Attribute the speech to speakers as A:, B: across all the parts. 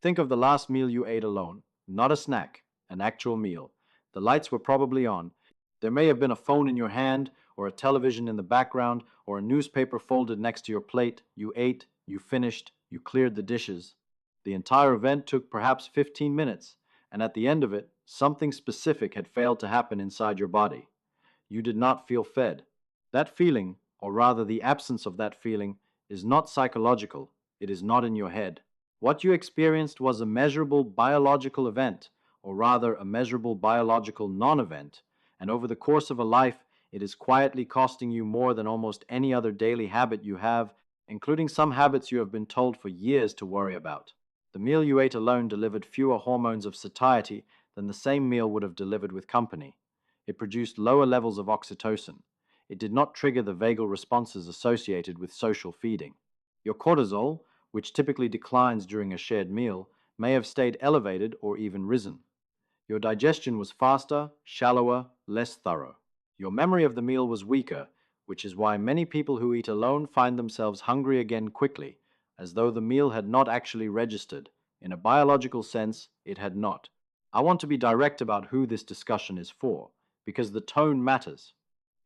A: Think of the last meal you ate alone, not a snack, an actual meal. The lights were probably on. There may have been a phone in your hand, or a television in the background, or a newspaper folded next to your plate. You ate, you finished, you cleared the dishes. The entire event took perhaps 15 minutes, and at the end of it, something specific had failed to happen inside your body. You did not feel fed. That feeling, or rather the absence of that feeling, is not psychological. It is not in your head. What you experienced was a measurable biological event, or rather a measurable biological non-event, and over the course of a life, it is quietly costing you more than almost any other daily habit you have, including some habits you have been told for years to worry about. The meal you ate alone delivered fewer hormones of satiety than the same meal would have delivered with company. It produced lower levels of oxytocin. It did not trigger the vagal responses associated with social feeding. Your cortisol, which typically declines during a shared meal, may have stayed elevated or even risen. Your digestion was faster, shallower, less thorough. Your memory of the meal was weaker, which is why many people who eat alone find themselves hungry again quickly, as though the meal had not actually registered. In a biological sense, it had not. I want to be direct about who this discussion is for, because the tone matters.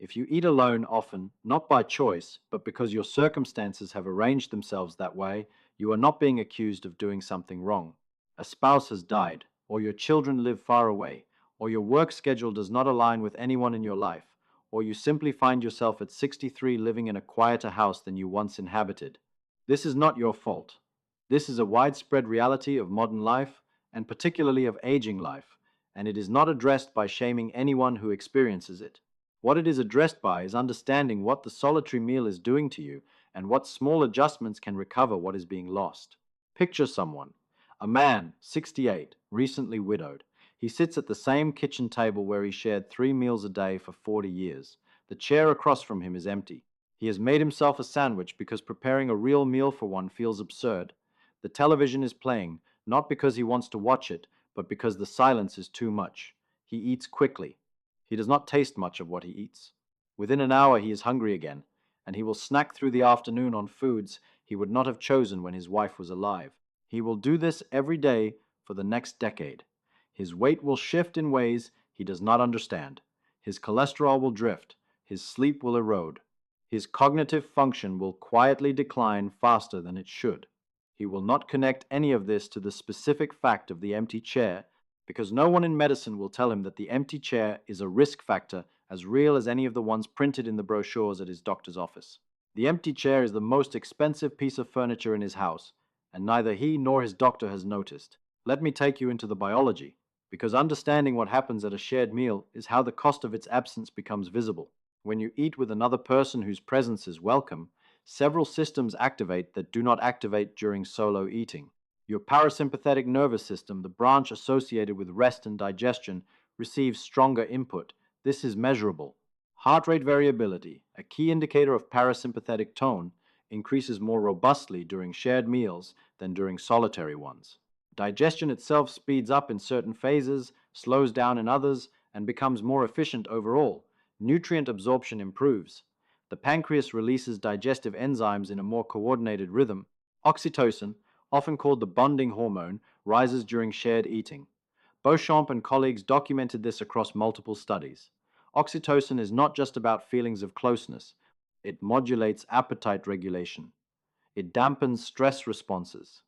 A: If you eat alone often, not by choice, but because your circumstances have arranged themselves that way, you are not being accused of doing something wrong. A spouse has died, or your children live far away, or your work schedule does not align with anyone in your life, or you simply find yourself at 63 living in a quieter house than you once inhabited. This is not your fault. This is a widespread reality of modern life, and particularly of aging life, and it is not addressed by shaming anyone who experiences it. What it is addressed by is understanding what the solitary meal is doing to you and what small adjustments can recover what is being lost. Picture someone, a man, 68, recently widowed. He sits at the same kitchen table where he shared 3 meals a day for 40 years. The chair across from him is empty. He has made himself a sandwich because preparing a real meal for one feels absurd. The television is playing, not because he wants to watch it, but because the silence is too much. He eats quickly. He does not taste much of what he eats. Within an hour he is hungry again, and he will snack through the afternoon on foods he would not have chosen when his wife was alive. He will do this every day for the next decade. His weight will shift in ways he does not understand. His cholesterol will drift. His sleep will erode. His cognitive function will quietly decline faster than it should. He will not connect any of this to the specific fact of the empty chair, because no one in medicine will tell him that the empty chair is a risk factor as real as any of the ones printed in the brochures at his doctor's office. The empty chair is the most expensive piece of furniture in his house, and neither he nor his doctor has noticed. Let me take you into the biology, because understanding what happens at a shared meal is how the cost of its absence becomes visible. When you eat with another person whose presence is welcome, several systems activate that do not activate during solo eating. Your parasympathetic nervous system, the branch associated with rest and digestion, receives stronger input. This is measurable. Heart rate variability, a key indicator of parasympathetic tone, increases more robustly during shared meals than during solitary ones. Digestion itself speeds up in certain phases, slows down in others, and becomes more efficient overall. Nutrient absorption improves. The pancreas releases digestive enzymes in a more coordinated rhythm. Oxytocin, often called the bonding hormone, rises during shared eating. Beauchamp and colleagues documented this across multiple studies. Oxytocin is not just about feelings of closeness. It modulates appetite regulation. It dampens stress responses.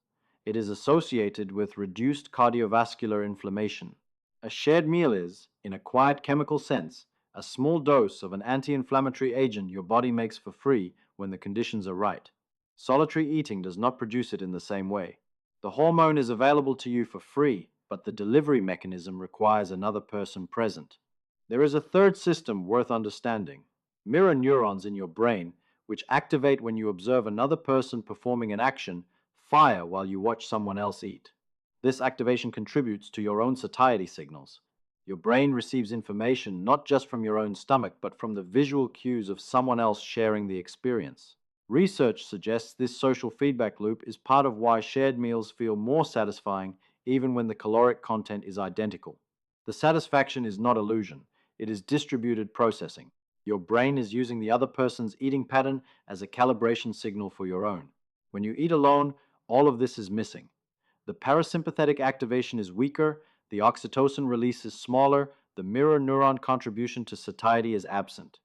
A: It is associated with reduced cardiovascular inflammation. A shared meal is, in a quiet chemical sense, a small dose of an anti-inflammatory agent your body makes for free when the conditions are right. Solitary eating does not produce it in the same way. The hormone is available to you for free, but the delivery mechanism requires another person present. There is a third system worth understanding. Mirror neurons in your brain, which activate when you observe another person performing an action, fire while you watch someone else eat. This activation contributes to your own satiety signals. Your brain receives information not just from your own stomach, but from the visual cues of someone else sharing the experience. Research suggests this social feedback loop is part of why shared meals feel more satisfying even when the caloric content is identical. The satisfaction is not illusion, it is distributed processing. Your brain is using the other person's eating pattern as a calibration signal for your own. When you eat alone, all of this is missing. The parasympathetic activation is weaker, the oxytocin release is smaller, the mirror neuron contribution to satiety is absent.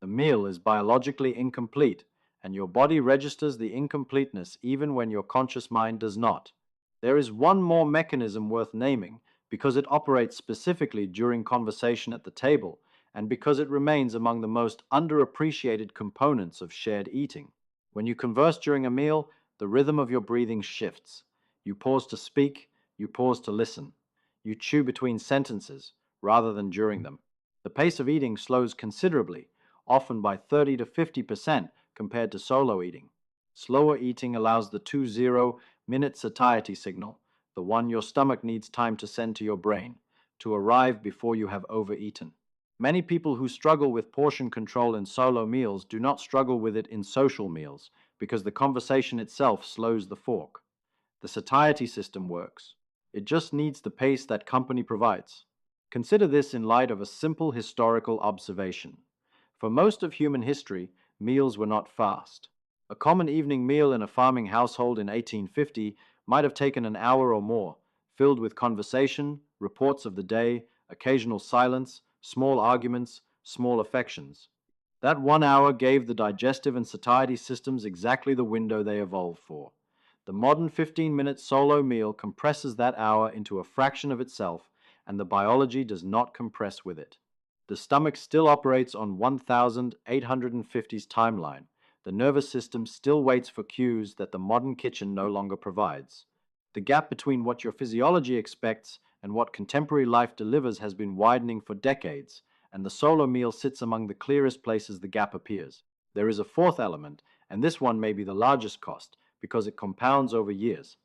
A: The meal is biologically incomplete, and your body registers the incompleteness even when your conscious mind does not. There is one more mechanism worth naming because it operates specifically during conversation at the table and because it remains among the most underappreciated components of shared eating. When you converse during a meal, the rhythm of your breathing shifts. You pause to speak, you pause to listen. You chew between sentences rather than during them. The pace of eating slows considerably, often by 30 to 50% compared to solo eating. Slower eating allows the 20-minute satiety signal, the one your stomach needs time to send to your brain, to arrive before you have overeaten. Many people who struggle with portion control in solo meals do not struggle with it in social meals because the conversation itself slows the fork. The satiety system works. It just needs the pace that company provides. Consider this in light of a simple historical observation. For most of human history, meals were not fast. A common evening meal in a farming household in 1850 might have taken an hour or more, filled with conversation, reports of the day, occasional silence, small arguments, small affections. That 1 hour gave the digestive and satiety systems exactly the window they evolved for. The modern 15-minute solo meal compresses that hour into a fraction of itself, and the biology does not compress with it. The stomach still operates on 1850's timeline. The nervous system still waits for cues that the modern kitchen no longer provides. The gap between what your physiology expects and what contemporary life delivers has been widening for decades, and the solo meal sits among the clearest places the gap appears. There is a fourth element, and this one may be the largest cost because it compounds over years.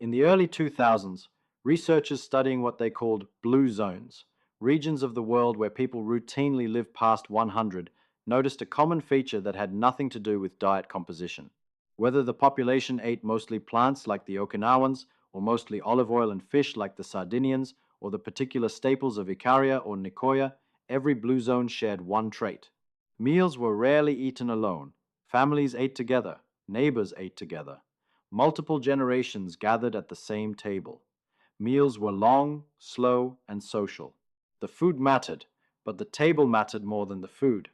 A: In the early 2000s, researchers studying what they called blue zones, regions of the world where people routinely live past 100, noticed a common feature that had nothing to do with diet composition. Whether the population ate mostly plants like the Okinawans, or mostly olive oil and fish like the Sardinians, or the particular staples of Icaria or Nicoya, every blue zone shared one trait. Meals were rarely eaten alone. Families ate together. Neighbors ate together. Multiple generations gathered at the same table. Meals were long, slow, and social. The food mattered, but the table mattered more than the food.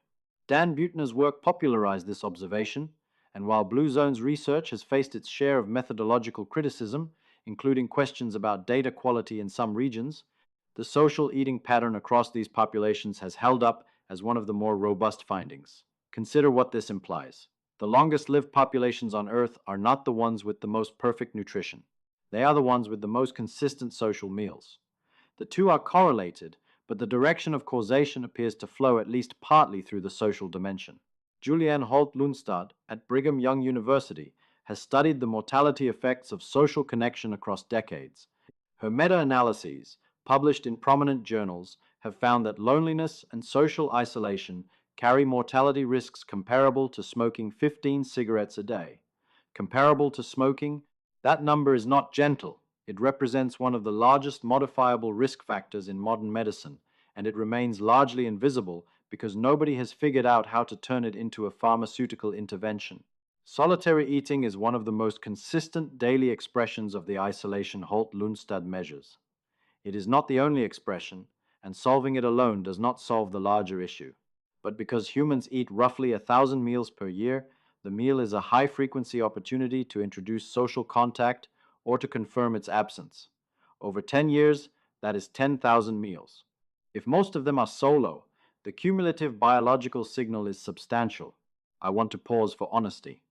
A: Dan Buettner's work popularized this observation, and while Blue Zone's research has faced its share of methodological criticism, including questions about data quality in some regions, the social eating pattern across these populations has held up as one of the more robust findings. Consider what this implies. The longest-lived populations on Earth are not the ones with the most perfect nutrition. They are the ones with the most consistent social meals. The two are correlated, but the direction of causation appears to flow at least partly through the social dimension. Julianne Holt-Lundstad at Brigham Young University has studied the mortality effects of social connection across decades. Her meta-analyses, published in prominent journals, have found that loneliness and social isolation carry mortality risks comparable to smoking 15 cigarettes a day. Comparable to smoking, that number is not gentle. It represents one of the largest modifiable risk factors in modern medicine, and it remains largely invisible because nobody has figured out how to turn it into a pharmaceutical intervention. Solitary eating is one of the most consistent daily expressions of the isolation Holt-Lundstad measures. It is not the only expression, and solving it alone does not solve the larger issue. But because humans eat roughly 1,000 meals per year, the meal is a high-frequency opportunity to introduce social contact or to confirm its absence. Over 10 years, that is 10,000 meals. If most of them are solo, the cumulative biological signal is substantial. I want to pause for honesty.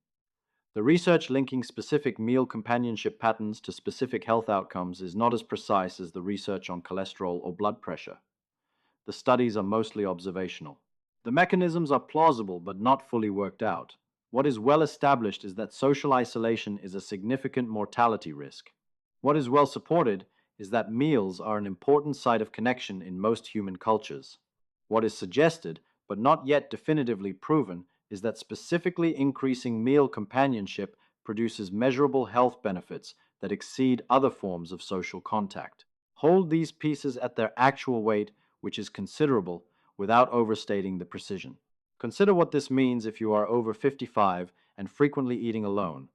A: The research linking specific meal companionship patterns to specific health outcomes is not as precise as the research on cholesterol or blood pressure. The studies are mostly observational. The mechanisms are plausible but not fully worked out. What is well established is that social isolation is a significant mortality risk. What is well supported is that meals are an important site of connection in most human cultures. What is suggested, but not yet definitively proven, is that specifically increasing meal companionship produces measurable health benefits that exceed other forms of social contact. Hold these pieces at their actual weight, which is considerable, without overstating the precision. Consider what this means if you are over 55 and frequently eating alone.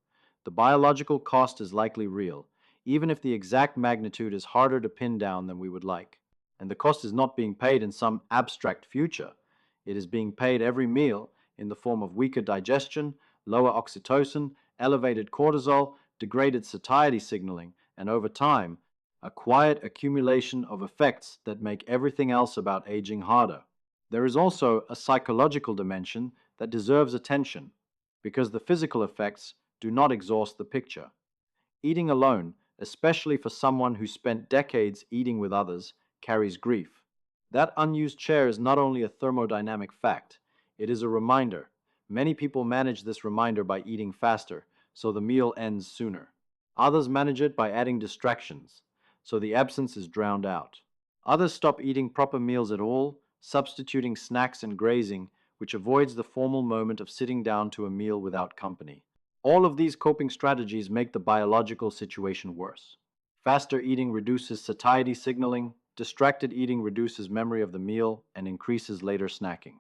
A: The biological cost is likely real. even if the exact magnitude is harder to pin down than we would like. And the cost is not being paid in some abstract future. It is being paid every meal in the form of weaker digestion, lower oxytocin, elevated cortisol, degraded satiety signaling, and over time, a quiet accumulation of effects that make everything else about aging harder. There is also a psychological dimension that deserves attention because the physical effects do not exhaust the picture. Eating alone, especially for someone who spent decades eating with others, carries grief. That unused chair is not only a thermodynamic fact, it is a reminder. Many people manage this reminder by eating faster, so the meal ends sooner. Others manage it by adding distractions, so the absence is drowned out. Others stop eating proper meals at all, substituting snacks and grazing, which avoids the formal moment of sitting down to a meal without company. All of these coping strategies make the biological situation worse. Faster eating reduces satiety signaling, distracted eating reduces memory of the meal and increases later snacking.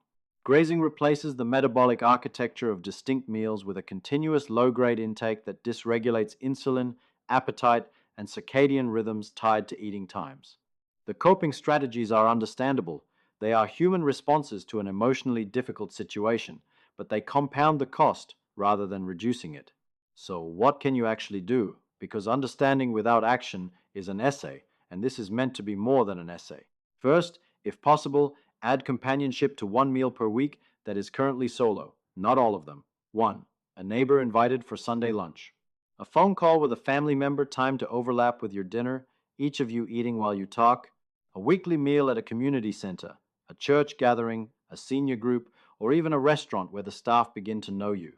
A: Grazing replaces the metabolic architecture of distinct meals with a continuous low-grade intake that dysregulates insulin, appetite, and circadian rhythms tied to eating times. The coping strategies are understandable. They are human responses to an emotionally difficult situation, but they compound the cost rather than reducing it. So, what can you actually do? Because understanding without action is an essay, and this is meant to be more than an essay. First, if possible, add companionship to one meal per week that is currently solo, not all of them. 1. A neighbor invited for Sunday lunch. A phone call with a family member timed to overlap with your dinner, each of you eating while you talk. A weekly meal at a community center, a church gathering, a senior group, or even a restaurant where the staff begin to know you.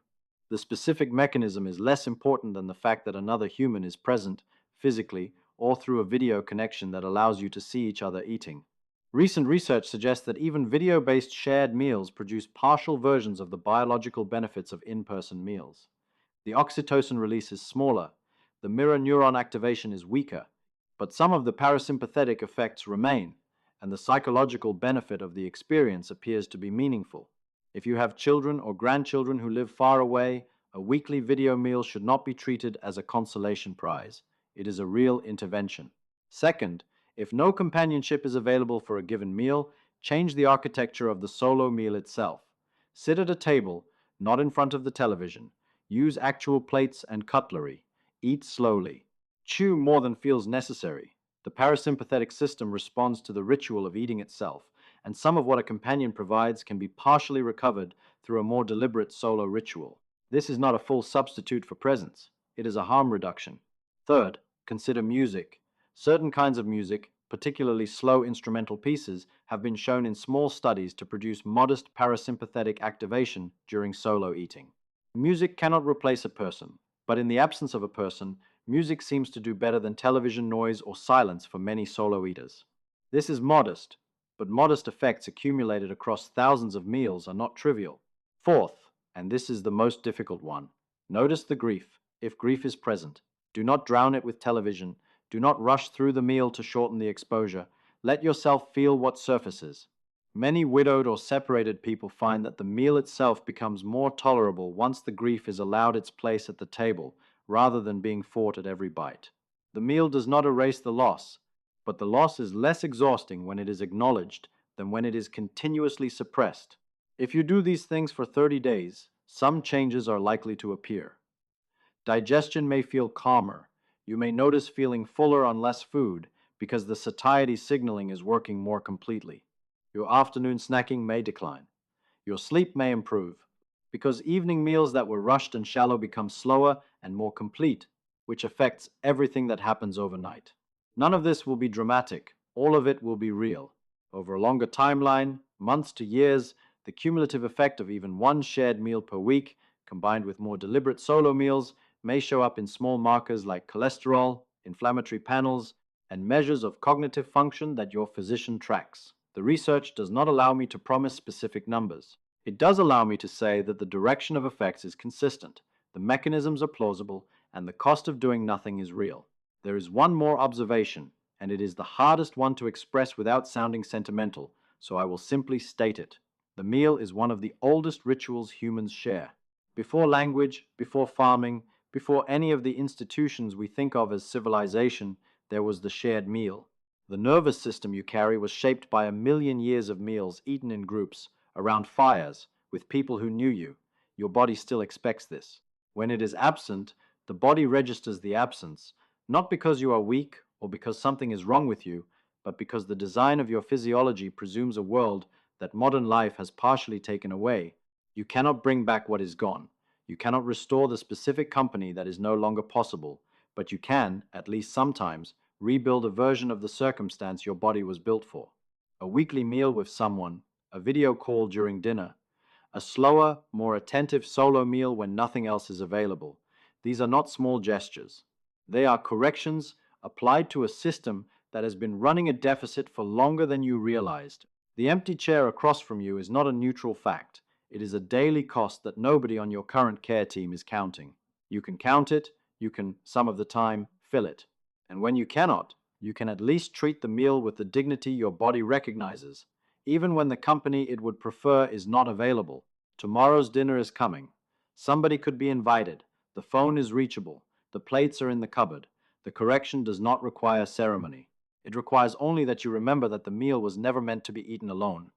A: The specific mechanism is less important than the fact that another human is present, physically, or through a video connection that allows you to see each other eating. Recent research suggests that even video-based shared meals produce partial versions of the biological benefits of in-person meals. The oxytocin release is smaller, the mirror neuron activation is weaker, but some of the parasympathetic effects remain, and the psychological benefit of the experience appears to be meaningful. If you have children or grandchildren who live far away, a weekly video meal should not be treated as a consolation prize. It is a real intervention. Second, if no companionship is available for a given meal, change the architecture of the solo meal itself. Sit at a table, not in front of the television. Use actual plates and cutlery. Eat slowly. Chew more than feels necessary. The parasympathetic system responds to the ritual of eating itself, and some of what a companion provides can be partially recovered through a more deliberate solo ritual. This is not a full substitute for presence. It is a harm reduction. Third, consider music. Certain kinds of music, particularly slow instrumental pieces, have been shown in small studies to produce modest parasympathetic activation during solo eating. Music cannot replace a person, but in the absence of a person, music seems to do better than television noise or silence for many solo eaters. This is modest, but modest effects accumulated across thousands of meals are not trivial. Fourth, and this is the most difficult one, notice the grief, if grief is present. Do not drown it with television. Do not rush through the meal to shorten the exposure. Let yourself feel what surfaces. Many widowed or separated people find that the meal itself becomes more tolerable once the grief is allowed its place at the table, rather than being fought at every bite. The meal does not erase the loss, but the loss is less exhausting when it is acknowledged than when it is continuously suppressed. If you do these things for 30 days, some changes are likely to appear. Digestion may feel calmer. You may notice feeling fuller on less food because the satiety signaling is working more completely. Your afternoon snacking may decline. Your sleep may improve because evening meals that were rushed and shallow become slower and more complete, which affects everything that happens overnight. None of this will be dramatic. All of it will be real. Over a longer timeline, months to years, the cumulative effect of even one shared meal per week, combined with more deliberate solo meals, may show up in small markers like cholesterol, inflammatory panels, and measures of cognitive function that your physician tracks. The research does not allow me to promise specific numbers. It does allow me to say that the direction of effects is consistent, the mechanisms are plausible, and the cost of doing nothing is real. There is one more observation, and it is the hardest one to express without sounding sentimental, so I will simply state it. The meal is one of the oldest rituals humans share. Before language, before farming, Before any of the institutions we think of as civilization, there was the shared meal. The nervous system you carry was shaped by 1 million years of meals eaten in groups, around fires, with people who knew you. Your body still expects this. When it is absent, the body registers the absence, not because you are weak or because something is wrong with you, but because the design of your physiology presumes a world that modern life has partially taken away. You cannot bring back what is gone. You cannot restore the specific company that is no longer possible, but you can, at least sometimes, rebuild a version of the circumstance your body was built for. A weekly meal with someone, a video call during dinner, a slower, more attentive solo meal when nothing else is available. These are not small gestures. They are corrections applied to a system that has been running a deficit for longer than you realized. The empty chair across from you is not a neutral fact. It is a daily cost that nobody on your current care team is counting. You can count it, you can, some of the time, fill it. And when you cannot, you can at least treat the meal with the dignity your body recognizes, even when the company it would prefer is not available. Tomorrow's dinner is coming. Somebody could be invited. The phone is reachable. The plates are in the cupboard. The correction does not require ceremony. It requires only that you remember that the meal was never meant to be eaten alone.